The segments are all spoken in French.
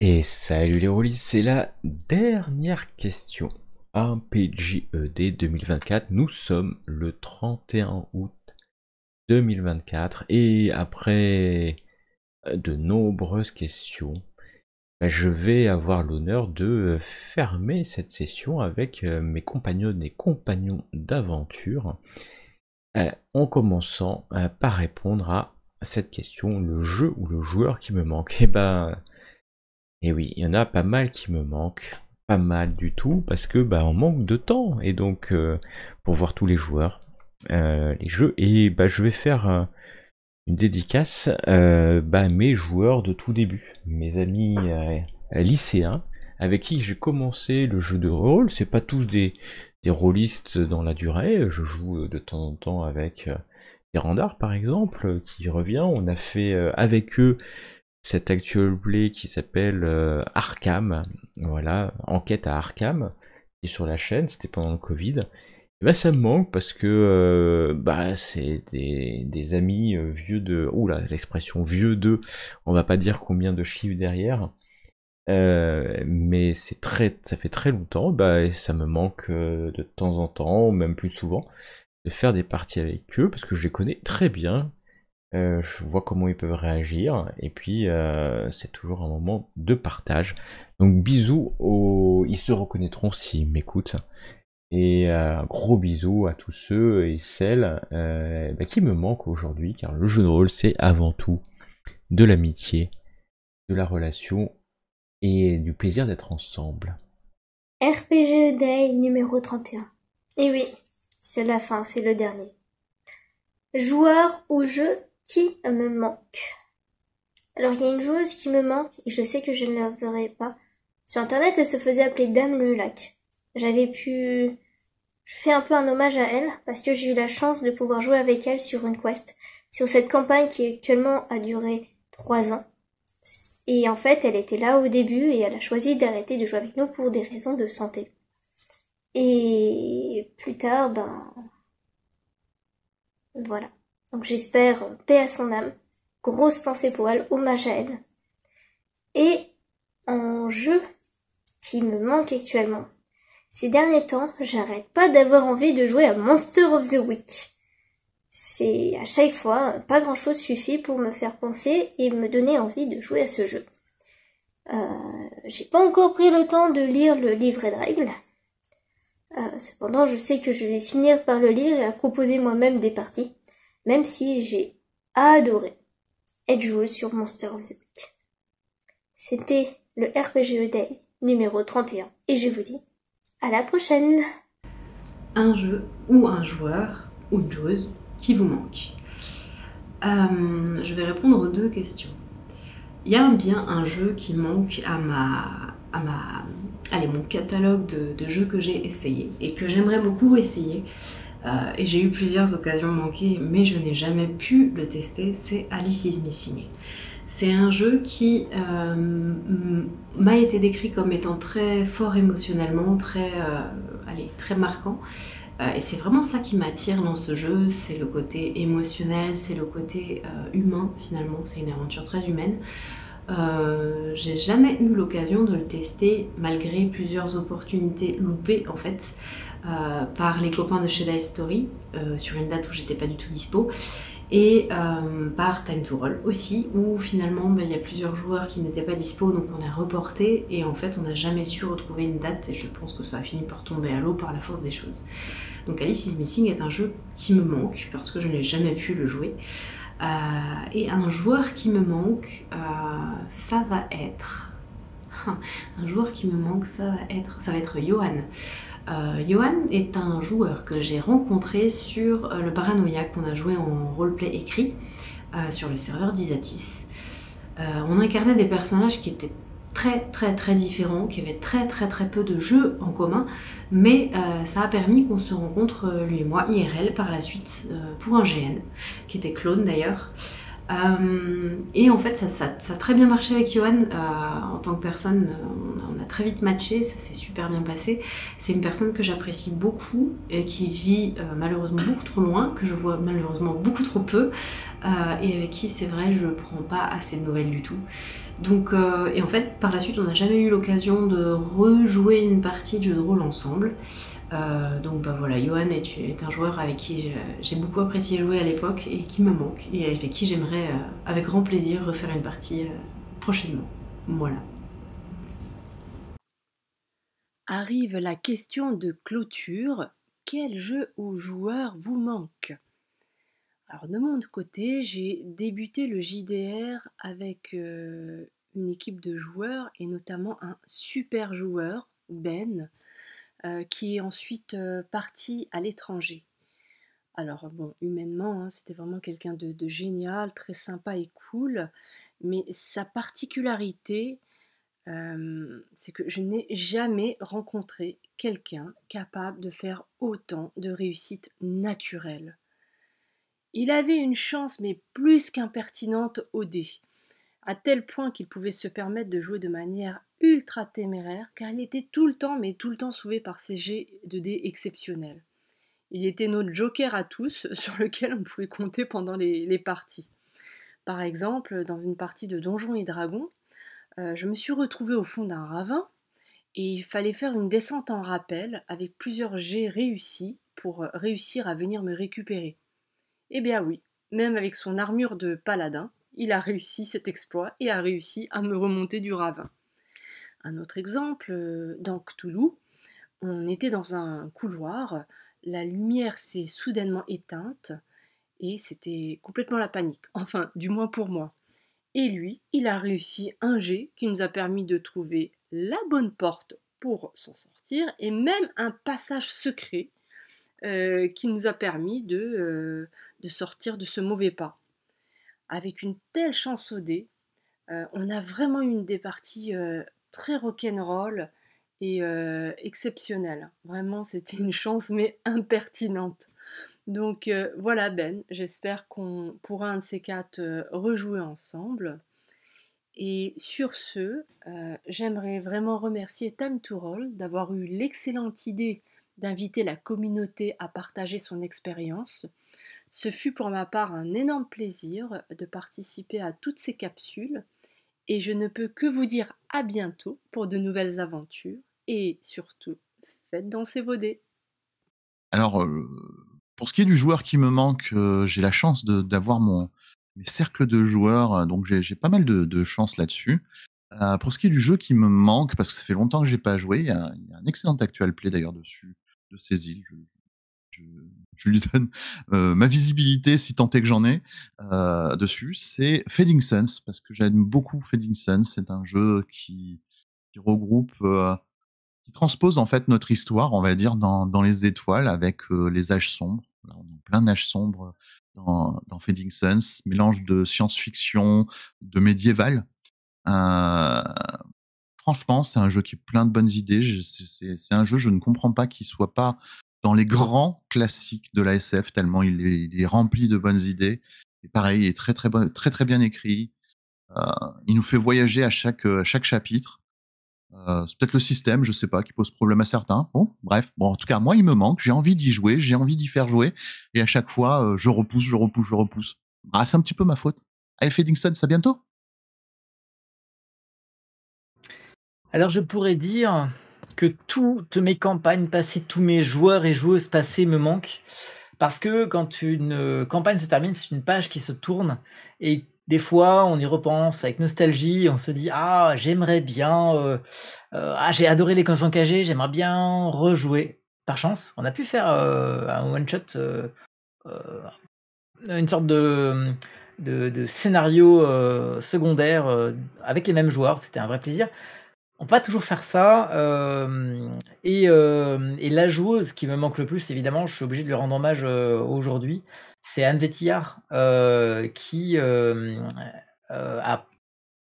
Et salut les rôlistes, c'est la dernière question. Un PJED 2024, nous sommes le 31 août 2024 et après de nombreuses questions, je vais avoir l'honneur de fermer cette session avec mes compagnons et compagnons d'aventure en commençant par répondre à cette question, le jeu ou le joueur qui me manque. Et oui, il y en a pas mal qui me manquent, pas mal du tout, parce que on manque de temps, et donc pour voir tous les joueurs, les jeux, et je vais faire une dédicace à mes joueurs de tout début, mes amis lycéens, avec qui j'ai commencé le jeu de rôle. C'est pas tous des rôlistes dans la durée, je joue de temps en temps avec Randar par exemple, qui revient. On a fait avec eux cet actual play qui s'appelle Arkham, voilà, Enquête à Arkham, qui est sur la chaîne, c'était pendant le Covid. Et ça me manque parce que c'est des amis vieux de... Oula, l'expression vieux de... On va pas dire combien de chiffres derrière. Mais ça fait très longtemps, et ça me manque de temps en temps, même plus souvent, de faire des parties avec eux, parce que je les connais très bien. Je vois comment ils peuvent réagir, et puis c'est toujours un moment de partage. Donc bisous ils se reconnaîtront s'ils m'écoutent. Et un gros bisou à tous ceux et celles qui me manquent aujourd'hui, car le jeu de rôle c'est avant tout de l'amitié, de la relation et du plaisir d'être ensemble. RPG Day numéro 31. Et oui, c'est la fin, c'est le dernier. Joueur ou jeu qui me manque. Alors il y a une joueuse qui me manque et je sais que je ne la verrai pas. Sur internet, elle se faisait appeler Dame le Lac. Je fais un peu un hommage à elle parce que j'ai eu la chance de pouvoir jouer avec elle sur une quest, sur cette campagne qui actuellement a duré 3 ans. Et en fait, elle était là au début et elle a choisi d'arrêter de jouer avec nous pour des raisons de santé. Et plus tard, voilà. Donc j'espère paix à son âme. Grosse pensée pour elle, hommage à elle. Et en jeu qui me manque actuellement. Ces derniers temps, j'arrête pas d'avoir envie de jouer à Monster of the Week. C'est à chaque fois, pas grand chose suffit pour me faire penser et me donner envie de jouer à ce jeu. J'ai pas encore pris le temps de lire le livret de règles. Cependant, je sais que je vais finir par le lire et à proposer moi-même des parties, même si j'ai adoré être joueuse sur Monster of the Week. C'était le RPG Day numéro 31 et je vous dis à la prochaine. Un jeu ou un joueur ou une joueuse qui vous manque. Je vais répondre aux deux questions. Il y a bien un jeu qui manque à mon catalogue de jeux que j'ai essayé et que j'aimerais beaucoup essayer. Et j'ai eu plusieurs occasions manquées, mais je n'ai jamais pu le tester, c'est Alice is Missing. C'est un jeu qui m'a été décrit comme étant très fort émotionnellement, très marquant. Et c'est vraiment ça qui m'attire dans ce jeu, c'est le côté émotionnel, c'est le côté humain finalement, c'est une aventure très humaine. J'ai jamais eu l'occasion de le tester malgré plusieurs opportunités loupées en fait par les copains de chez Dice Story sur une date où j'étais pas du tout dispo et par Time to Roll aussi où finalement il y a plusieurs joueurs qui n'étaient pas dispo donc on a reporté et en fait on n'a jamais su retrouver une date et je pense que ça a fini par tomber à l'eau par la force des choses. Donc Alice is Missing est un jeu qui me manque parce que je n'ai jamais pu le jouer. Et un joueur qui me manque, ça va être... Un joueur qui me manque, ça va être Johan. Johan est un joueur que j'ai rencontré sur le Paranoia qu'on a joué en roleplay écrit sur le serveur d'Isatis. On incarnait des personnages qui étaient très différents, qui avaient très peu de jeux en commun, mais ça a permis qu'on se rencontre lui et moi IRL par la suite pour un GN, qui était Clone d'ailleurs. Et en fait ça a très bien marché avec Johan en tant que personne, on a très vite matché, ça s'est super bien passé. C'est une personne que j'apprécie beaucoup et qui vit malheureusement beaucoup trop loin, que je vois malheureusement beaucoup trop peu et avec qui c'est vrai je prends pas assez de nouvelles du tout. Donc, et en fait, par la suite, on n'a jamais eu l'occasion de rejouer une partie de jeu de rôle ensemble. Donc bah voilà, Johan est un joueur avec qui j'ai beaucoup apprécié jouer à l'époque et qui me manque et avec qui j'aimerais avec grand plaisir refaire une partie prochainement. Voilà. Arrive la question de clôture. Quel jeu ou joueur vous manque? Alors de mon côté, j'ai débuté le JDR avec une équipe de joueurs et notamment un super joueur, Ben, qui est ensuite parti à l'étranger. Alors bon, humainement, hein, c'était vraiment quelqu'un de génial, très sympa et cool, mais sa particularité, c'est que je n'ai jamais rencontré quelqu'un capable de faire autant de réussite naturelle. Il avait une chance, mais plus qu'impertinente au dé, à tel point qu'il pouvait se permettre de jouer de manière ultra téméraire, car il était tout le temps, mais tout le temps sauvé par ses jets de dés exceptionnels. Il était notre joker à tous, sur lequel on pouvait compter pendant les parties. Par exemple, dans une partie de Donjons et Dragons, je me suis retrouvée au fond d'un ravin, et il fallait faire une descente en rappel avec plusieurs jets réussis pour réussir à venir me récupérer. Eh bien oui, même avec son armure de paladin, il a réussi cet exploit et a réussi à me remonter du ravin. Un autre exemple, dans Cthulhu, on était dans un couloir, la lumière s'est soudainement éteinte et c'était complètement la panique, enfin du moins pour moi. Et lui, il a réussi un jet qui nous a permis de trouver la bonne porte pour s'en sortir et même un passage secret qui nous a permis de sortir de ce mauvais pas. Avec une telle chance au dé, on a vraiment eu des parties très rock'n'roll et exceptionnelles. Vraiment, c'était une chance, mais impertinente. Donc voilà Ben, j'espère qu'on pourra un de ces quatre rejouer ensemble. Et sur ce, j'aimerais vraiment remercier Time to Roll d'avoir eu l'excellente idée d'inviter la communauté à partager son expérience. Ce fut pour ma part un énorme plaisir de participer à toutes ces capsules et je ne peux que vous dire à bientôt pour de nouvelles aventures et surtout, faites danser vos dés. Alors, pour ce qui est du joueur qui me manque, j'ai la chance d'avoir mes cercles de joueurs, donc j'ai pas mal de chance là-dessus. Pour ce qui est du jeu qui me manque, parce que ça fait longtemps que j'ai pas joué, il y a un excellent actual play d'ailleurs dessus, de ces îles. Je, je lui donne ma visibilité, si tant est que j'en ai, dessus. C'est Fading Suns, parce que j'aime beaucoup Fading Suns. C'est un jeu qui regroupe, qui transpose en fait notre histoire, on va dire, dans les étoiles avec les âges sombres. Là, on est en plein âge sombre dans Fading Suns, mélange de science-fiction, de médiéval. Euh, Franchement, c'est un jeu qui est plein de bonnes idées. C'est un jeu, je ne comprends pas qu'il soit pas dans les grands classiques de la SF, tellement il est rempli de bonnes idées. Et pareil, il est très très bien écrit. Il nous fait voyager à chaque chapitre. C'est peut-être le système, je sais pas, qui pose problème à certains. Bon, bref. Bon, en tout cas, moi, il me manque. J'ai envie d'y jouer. J'ai envie d'y faire jouer. Et à chaque fois, je repousse. Ah, c'est un petit peu ma faute. Allez, Fadington, à bientôt. Alors je pourrais dire que toutes mes campagnes passées, tous mes joueurs et joueuses passées me manquent. Parce que quand une campagne se termine, c'est une page qui se tourne. Et des fois, on y repense avec nostalgie. On se dit, ah, j'aimerais bien... j'ai adoré les Consents KG, j'aimerais bien rejouer. Par chance, on a pu faire un one-shot, une sorte de scénario secondaire avec les mêmes joueurs. C'était un vrai plaisir. On peut pas toujours faire ça. Et la joueuse qui me manque le plus, évidemment, je suis obligé de lui rendre hommage aujourd'hui. C'est Anne Vétillard qui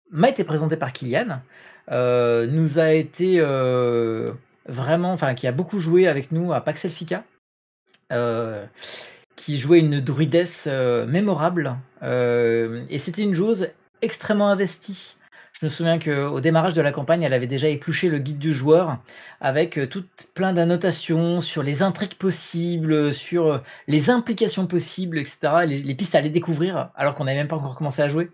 m'a été présentée par Kylian, nous a été vraiment, enfin, qui a beaucoup joué avec nous à Pax Elfica, qui jouait une druidesse mémorable, et c'était une joueuse extrêmement investie. Je Je me souviens qu'au démarrage de la campagne, elle avait déjà épluché le guide du joueur avec plein d'annotations sur les intrigues possibles, sur les implications possibles, etc. Les pistes à aller découvrir, alors qu'on n'avait même pas encore commencé à jouer.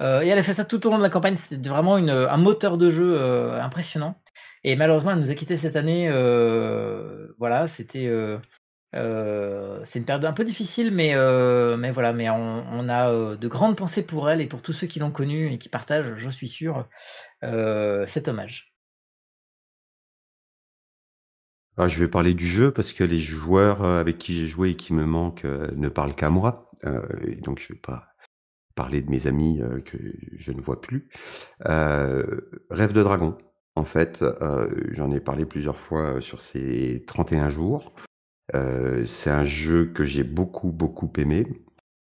Et elle a fait ça tout au long de la campagne. C'était vraiment un moteur de jeu impressionnant. Et malheureusement, elle nous a quittés cette année. Voilà, c'est une période un peu difficile, mais voilà, mais on a de grandes pensées pour elle et pour tous ceux qui l'ont connue et qui partagent, j'en suis sûr, cet hommage. Alors, je vais parler du jeu parce que les joueurs avec qui j'ai joué et qui me manquent ne parlent qu'à moi. Et donc, je vais pas parler de mes amis que je ne vois plus. Rêve de Dragon, en fait, j'en ai parlé plusieurs fois sur ces 31 jours. C'est un jeu que j'ai beaucoup, beaucoup aimé.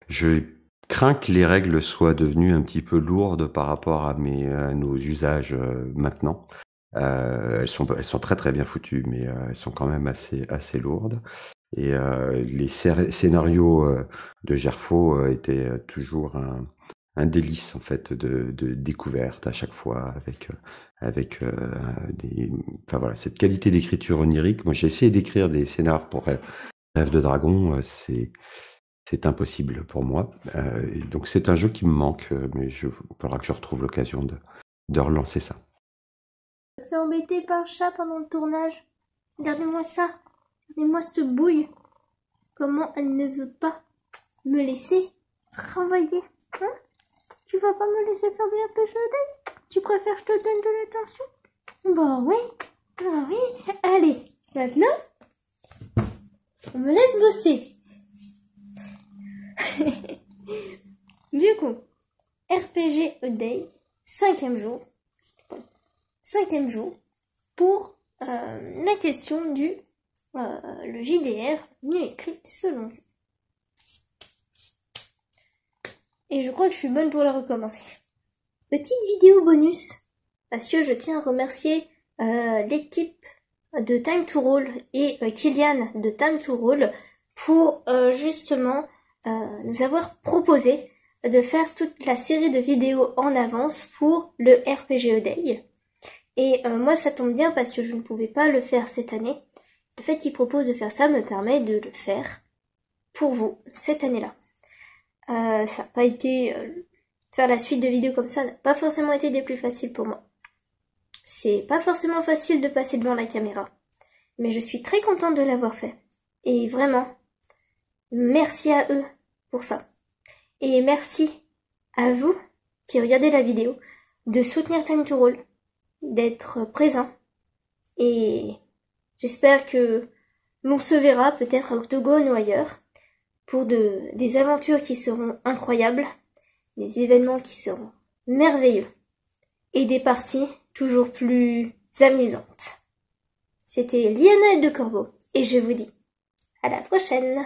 Je crains que les règles soient devenues un petit peu lourdes par rapport à nos usages maintenant. Elles sont très très bien foutues, mais elles sont quand même assez lourdes. Et les scénarios de Gerfo étaient toujours un délice en fait de découverte à chaque fois avec enfin voilà, cette qualité d'écriture onirique. Moi, j'ai essayé d'écrire des scénars pour Rêve de Dragon, c'est impossible pour moi. Et donc c'est un jeu qui me manque, mais il faudra que je retrouve l'occasion de relancer ça. Je me fais embêter par le chat pendant le tournage. Regardez-moi ça. Regardez-moi cette bouille. Comment elle ne veut pas me laisser travailler. Hein? Tu vas pas me laisser faire des RPG? Tu préfères que je te donne de l'attention? Bah oui. Bah oui. Allez, maintenant, on me laisse bosser. Du coup, RPG A Day, 5e jour. 5e jour pour la question du le JDR mieux écrit selon vous. Et je crois que je suis bonne pour la recommencer. Petite vidéo bonus, parce que je tiens à remercier l'équipe de Time to Roll et Kylian de Time to Roll pour justement nous avoir proposé de faire toute la série de vidéos en avance pour le RPG Day. Et moi ça tombe bien parce que je ne pouvais pas le faire cette année. Le fait qu'ils proposent de faire ça me permet de le faire pour vous cette année-là. Ça n'a pas été... faire la suite de vidéos comme ça n'a pas forcément été des plus faciles pour moi. C'est pas forcément facile de passer devant la caméra. Mais je suis très contente de l'avoir fait. Et vraiment, merci à eux pour ça. Et merci à vous qui regardez la vidéo de soutenir Time to Roll, d'être présent. Et j'espère que l'on se verra peut-être à Octogone ou ailleurs pour des aventures qui seront incroyables, des événements qui seront merveilleux et des parties toujours plus amusantes. C'était Lionel de Corbeau et je vous dis à la prochaine.